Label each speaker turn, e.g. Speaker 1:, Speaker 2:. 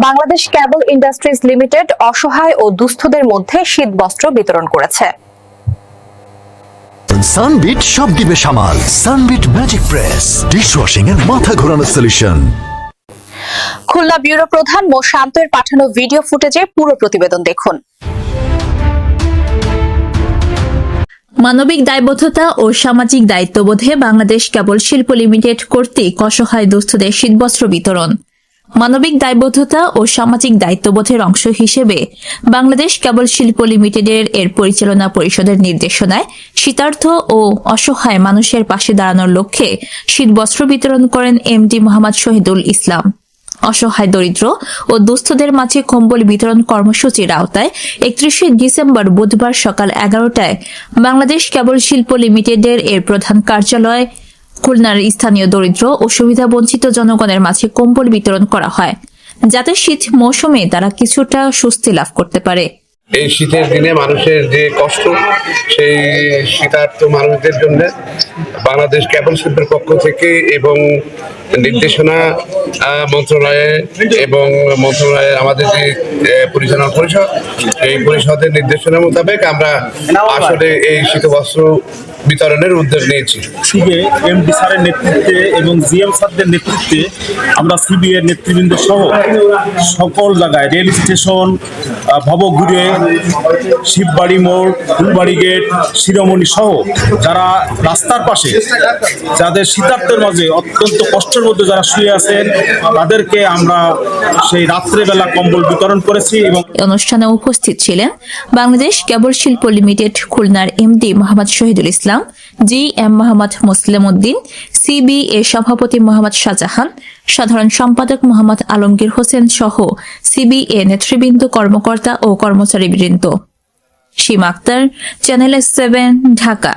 Speaker 1: বাংলাদেশ কেবল industries limited অসহায় ও দুস্থদের মধ্যে শীতবস্ত্র বিতরণ করেছে।
Speaker 2: সানবিট সব দিবে সামাল। সানবিট ম্যাজিক প্রেস ডিশওয়াশিং এর মাথা ঘোরানো সলিউশন।
Speaker 1: খুলনা ব্যুরো প্রধান মো শান্তের পাঠানো ভিডিও ফুটেজে পুরো প্রতিবেদন দেখুন।
Speaker 3: মানবিক দায়বদ্ধতা ও সামাজিক দায়িত্ববোধে বাংলাদেশ কেবল শিল্প লিমিটেড কর্তৃক অসহায় দুস্থদের শীতবস্ত্র বিতরণ। মানবিক দায়বদ্ধতা ও সামাজিক দায়িত্ববোধের অংশ হিসেবে বাংলাদেশ কেবল শিল্প লিমিটেডের এর পরিচালনা পরিষদের নির্দেশনায় শীতার্থ ও অসহায় মানুষের পাশে দাঁড়ানোর লক্ষ্যে শীতবস্ত্র বিতরণ করেন এমডি মোহাম্মদ শহীদুল ইসলাম। অসহায় দরিদ্র ও দুস্থদের মাঝে কম্বল বিতরণ কর্মসূচির আওতায় 31শে ডিসেম্বর বুধবার সকাল 11টায় বাংলাদেশ কেবল শিল্প লিমিটেডের এর প্রধান কার্যালয় খুলনার স্থানীয় দরিদ্র ও সুবিধাবঞ্চিত জনগণের মাঝে কম্বল বিতরণ করা হয়, যাতে শীত মৌসুমে তারা কিছুটা স্বস্তি লাভ করতে পারে।
Speaker 4: এই শীতের দিনে মানুষের যে কষ্ট, সেই শীতার্থ মানুষদের জন্য বাংলাদেশ কেবল শিল্পের পক্ষ থেকে এবং নির্দেশনা মন্ত্রণালয়ে এবং মন্ত্রণালয়ের আমাদের যে পরিচালনা পরিষদ, এই পরিষদের নির্দেশনা মোতাবেক আমরা আসলে এই শীতবস্ত্র বিতরণের উদ্যোগ নিয়েছি।
Speaker 5: সিবে এমডি স্যারের নেতৃত্বে এবং জিএম স্যারদের নেতৃত্বে আমরা সিবি এর নেতৃবৃন্দ সহ সকল জায়গায় রেল স্টেশন, ভবঘুরে, শিববাড়ি মোড়, ফুলবাড়ি গেট, শিরোমণি সহ যারা রাস্তার পাশে যাদের শীতার্থের মাঝে অত্যন্ত কষ্টের মধ্যে যারা শুয়ে আছেন তাদেরকে আমরা সেই রাত্রেবেলা কম্বল বিতরণ করেছি। এবং
Speaker 3: অনুষ্ঠানে উপস্থিত ছিলেন বাংলাদেশ কেবল শিল্প লিমিটেড খুলনার এমডি মোহাম্মদ শহীদুল ইসলাম, জিএম মোহাম্মদ মুসলিম উদ্দিন, সিবি এর সভাপতি মোহাম্মদ শাহজাহান, সাধারণ সম্পাদক মোহাম্মদ আলমগীর হোসেন সহ সিবি এ নেতৃবৃন্দ, কর্মকর্তা ও কর্মচারীবৃন্দ। সীমা আক্তার, চ্যানেল 7, ঢাকা।